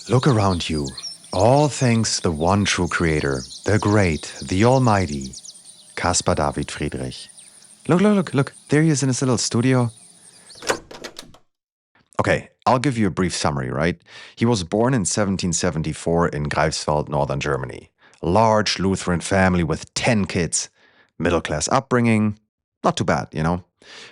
Look around you. All thanks the one true creator, the great, the almighty, Caspar David Friedrich. Look. There he is in his little studio. Okay, I'll give you a brief summary, right? He was born in 1774 in Greifswald, northern Germany. Large Lutheran family with 10 kids. Middle class upbringing. Not too bad, you know?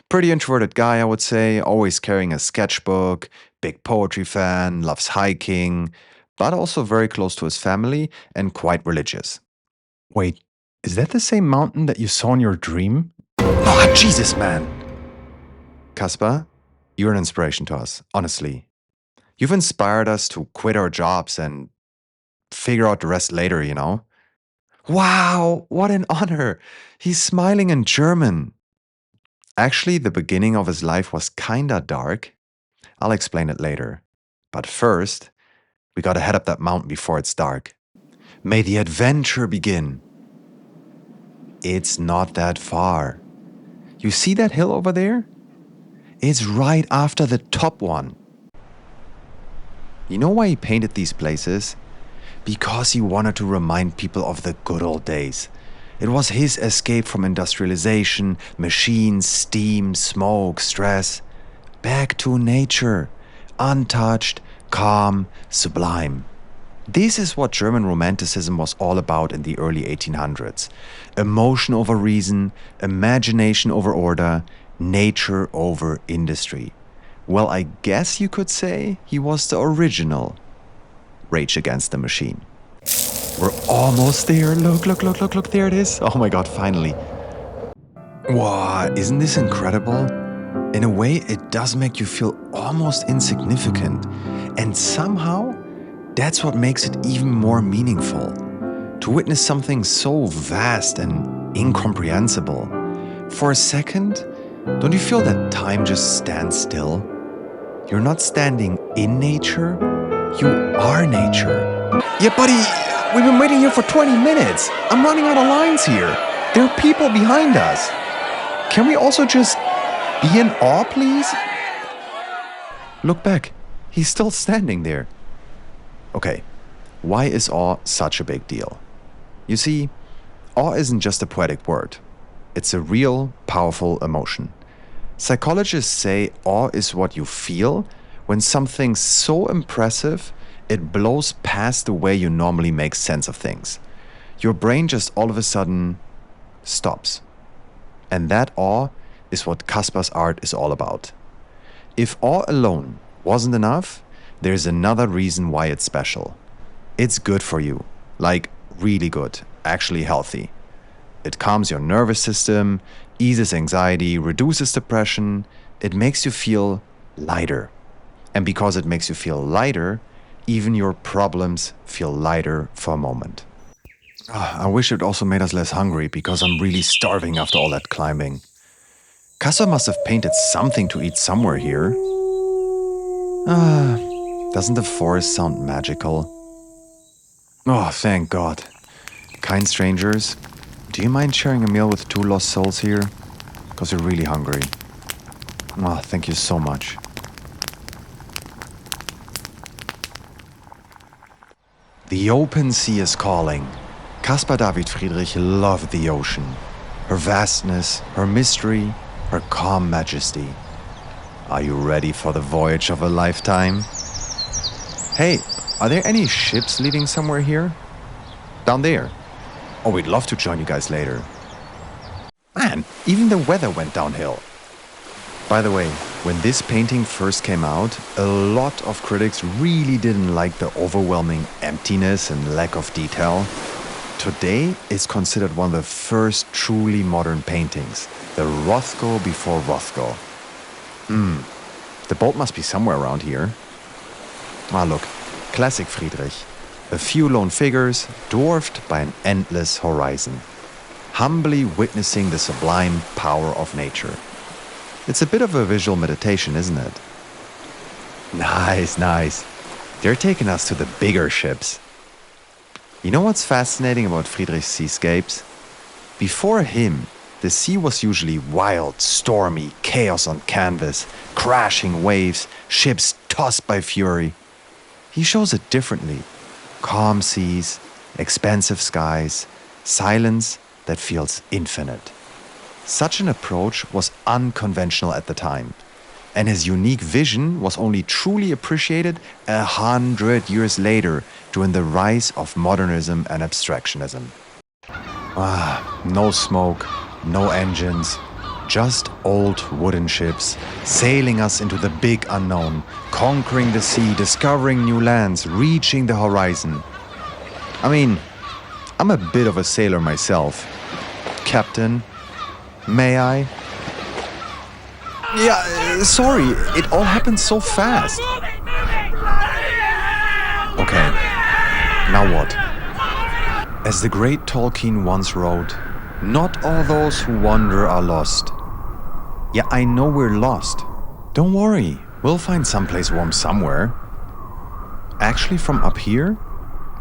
Pretty introverted guy, I would say, always carrying a sketchbook, big poetry fan, loves hiking, but also very close to his family and quite religious. Wait, is that the same mountain that you saw in your dream? Oh, Jesus, man! Caspar, you're an inspiration to us, honestly. You've inspired us to quit our jobs and figure out the rest later, you know? Wow, what an honor! He's smiling in German. Actually, the beginning of his life was kinda dark. I'll explain it later. But first, we gotta head up that mountain before it's dark. May the adventure begin. It's not that far. You see that hill over there? It's right after the top one. You know why he painted these places? Because he wanted to remind people of the good old days. It was his escape from industrialization, machines, steam, smoke, stress. Back to nature, untouched, calm, sublime. This is what German Romanticism was all about in the early 1800s. Emotion over reason, imagination over order, nature over industry. Well, I guess you could say he was the original Rage Against the Machine. We're almost there. Look, there it is. Oh my god, finally. Wow, isn't this incredible? In a way, it does make you feel almost insignificant. And somehow, that's what makes it even more meaningful. To witness something so vast and incomprehensible. For a second, don't you feel that time just stands still? You're not standing in nature, you are nature. Yeah, buddy, we've been waiting here for 20 minutes. I'm running out of lines here. There are people behind us. Can we also just be in awe, please? Look back. He's still standing there. Okay, why is awe such a big deal? You see, awe isn't just a poetic word. It's a real, powerful emotion. Psychologists say awe is what you feel when something's so impressive it blows past the way you normally make sense of things. Your brain just all of a sudden stops. And that awe is what Caspar's art is all about. If awe alone wasn't enough, there's another reason why it's special. It's good for you, like really good, actually healthy. It calms your nervous system, eases anxiety, reduces depression. It makes you feel lighter. And because it makes you feel lighter, even your problems feel lighter for a moment. I wish it also made us less hungry because I'm really starving after all that climbing. Caspar must have painted something to eat somewhere here. Doesn't the forest sound magical? Oh, thank God. Kind strangers, do you mind sharing a meal with two lost souls here? Because we're really hungry. Oh, thank you so much. The open sea is calling. Caspar David Friedrich loved the ocean. Her vastness, her mystery, her calm majesty. Are you ready for the voyage of a lifetime? Hey, are there any ships leaving somewhere here? Down there. Oh, we'd love to join you guys later. Man, even the weather went downhill. By the way, when this painting first came out, a lot of critics really didn't like the overwhelming emptiness and lack of detail. Today, it's considered one of the first truly modern paintings, the Rothko before Rothko. The boat must be somewhere around here. Ah, look, classic Friedrich. A few lone figures, dwarfed by an endless horizon, humbly witnessing the sublime power of nature. It's a bit of a visual meditation, isn't it? Nice. They're taking us to the bigger ships. You know what's fascinating about Friedrich's seascapes? Before him, the sea was usually wild, stormy, chaos on canvas, crashing waves, ships tossed by fury. He shows it differently. Calm seas, expansive skies, silence that feels infinite. Such an approach was unconventional at the time, and his unique vision was only truly appreciated 100 years later during the rise of modernism and abstractionism. No smoke, no engines, just old wooden ships sailing us into the big unknown, conquering the sea, discovering new lands, reaching the horizon. I mean, I'm a bit of a sailor myself. Captain, may I? Yeah, sorry, it all happened so fast. Okay, now what? As the great Tolkien once wrote, not all those who wander are lost. Yeah, I know we're lost. Don't worry, we'll find someplace warm somewhere. Actually, from up here,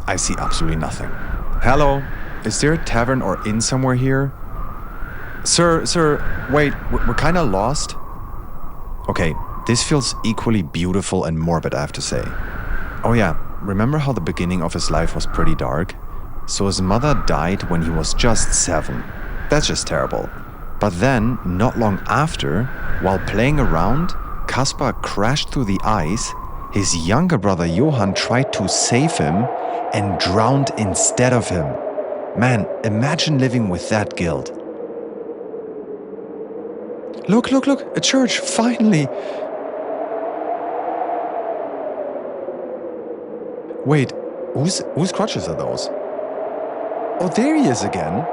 I see absolutely nothing. Hello, is there a tavern or inn somewhere here? Sir, wait, we're kinda lost. Okay, this feels equally beautiful and morbid, I have to say. Oh yeah, remember how the beginning of his life was pretty dark? So his mother died when he was just 7. That's just terrible. But then, not long after, while playing around, Caspar crashed through the ice. His younger brother Johann tried to save him and drowned instead of him. Man, imagine living with that guilt. Look, a church, finally! Wait, whose crutches are those? Oh, there he is again.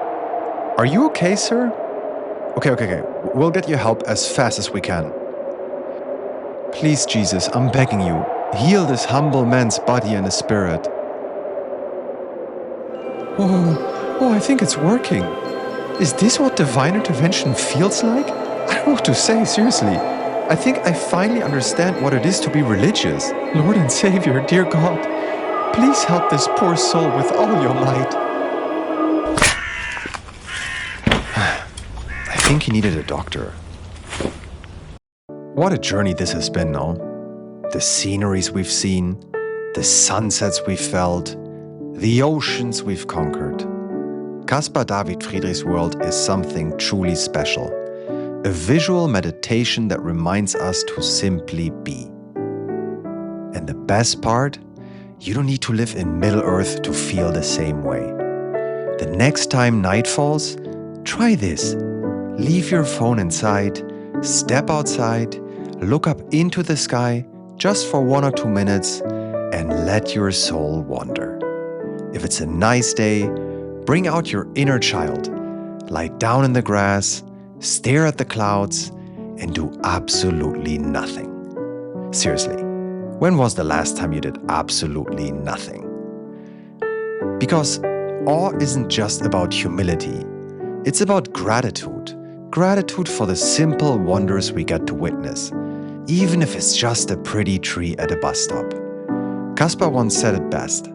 Are you okay, sir? Okay. We'll get you help as fast as we can. Please, Jesus, I'm begging you, heal this humble man's body and his spirit. Oh, I think it's working. Is this what divine intervention feels like? I don't know what to say, seriously. I think I finally understand what it is to be religious. Lord and Savior, dear God, please help this poor soul with all your might. I think he needed a doctor. What a journey this has been, no? The sceneries we've seen, the sunsets we've felt, the oceans we've conquered. Caspar David Friedrich's world is something truly special. A visual meditation that reminds us to simply be. And the best part? You don't need to live in Middle-earth to feel the same way. The next time night falls, try this. Leave your phone inside, step outside, look up into the sky just for 1 or 2 minutes and let your soul wander. If it's a nice day, bring out your inner child, lie down in the grass, stare at the clouds, and do absolutely nothing. Seriously, when was the last time you did absolutely nothing? Because awe isn't just about humility, it's about gratitude. Gratitude for the simple wonders we get to witness, even if it's just a pretty tree at a bus stop. Caspar once said it best,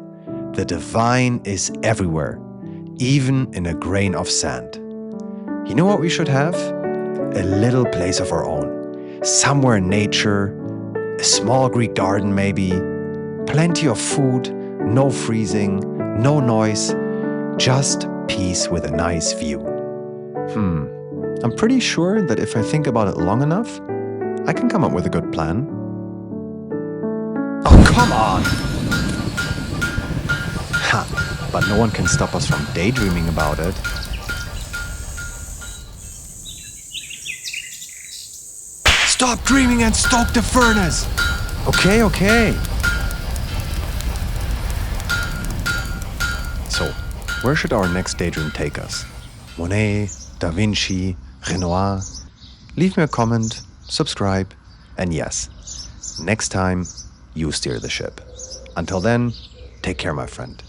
the divine is everywhere, even in a grain of sand. You know what we should have? A little place of our own. Somewhere in nature, a small Greek garden maybe, plenty of food, no freezing, no noise, just peace with a nice view. I'm pretty sure that if I think about it long enough, I can come up with a good plan. Oh, come on! Ha! But no one can stop us from daydreaming about it. Stop dreaming and stoke the furnace! Okay. So, where should our next daydream take us? Monet, Da Vinci, Renoir? Leave me a comment, subscribe, and yes, next time, you steer the ship. Until then, take care, my friend.